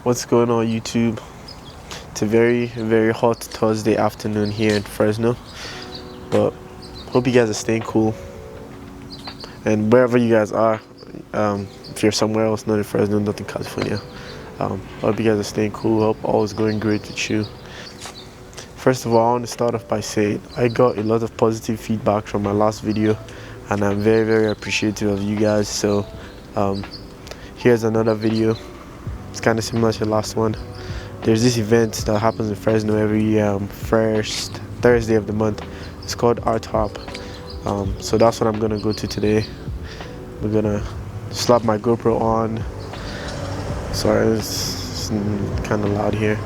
What's going on, YouTube? It's a very, very hot Thursday afternoon here in Fresno, but hope you guys are staying cool. And wherever you guys are, if you're somewhere else, not in Fresno, not in California, hope you guys are staying cool. Hope all is going great with you. First of all, I want to start off by saying I got a lot of positive feedback from my last video, and I'm very, very appreciative of you guys. So here's another video. It's kind of similar to the last one. There's this event that happens in Fresno every first Thursday of the month. It's called ArtHop. So that's what I'm gonna go to today. We're gonna slap my GoPro on. Sorry, it's kind of loud here.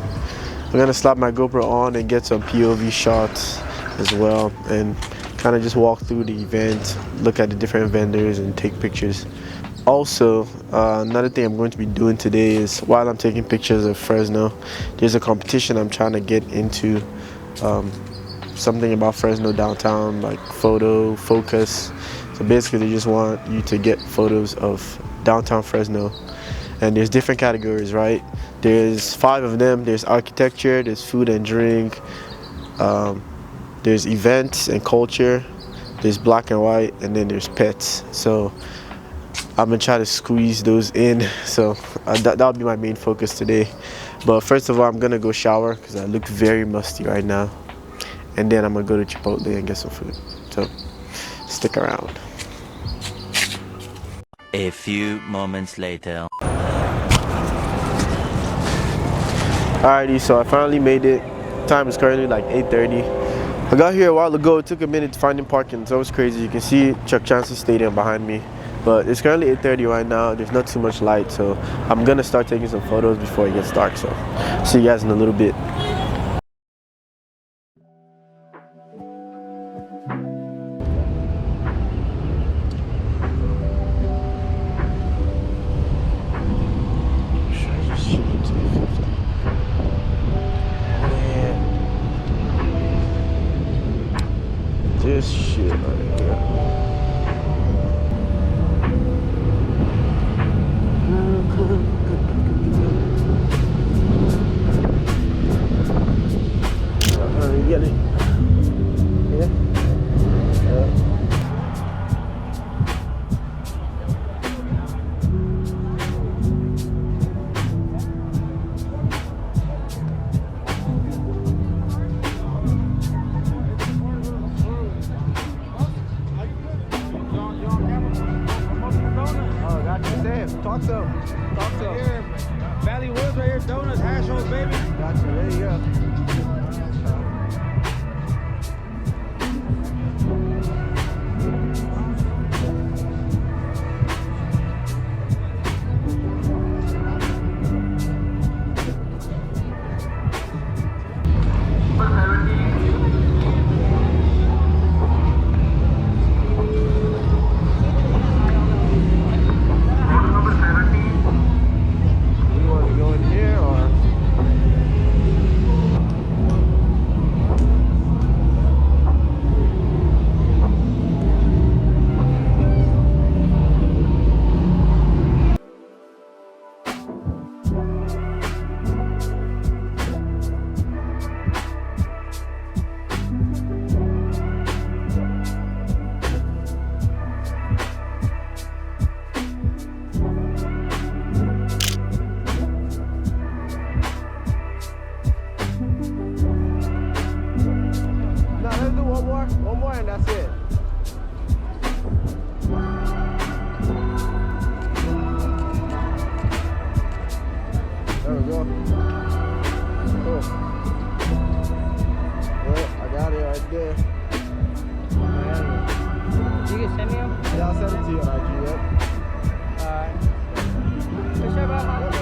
We're gonna slap my GoPro on and get some POV shots as well, and kind of just walk through the event, look at the different vendors, and take pictures. Also, another thing I'm going to be doing today is, while I'm taking pictures of Fresno, there's a competition I'm trying to get into, something about Fresno downtown, like photo focus. So basically they just want you to get photos of downtown Fresno, and there's different categories, right? There's 5 of them. There's architecture, there's food and drink, there's events and culture, there's black and white, and then there's pets. So I'm gonna try to squeeze those in, so that'll be my main focus today. But first of all, I'm gonna go shower because I look very musty right now, and then I'm gonna go to Chipotle and get some food. So stick around. A few moments later. Alrighty, so I finally made it. Time is currently like 8:30. I got here a while ago. It took a minute to find parking. It's always crazy. You can see Chuck Chancellor Stadium behind me. But it's currently 8:30 right now. There's not too much light, so I'm gonna start taking some photos before it gets dark. So see you guys in a little bit. This shit right here. Get it. Yeah. Talk to him. Talk to him. Valley Woods right here, donuts, hash rolls, baby. Gotcha. There you go. One more and that's it. There we go. Cool. Well, I got it right there. You can send me them? Yeah, I'll send it to you on IG, yep. Alright.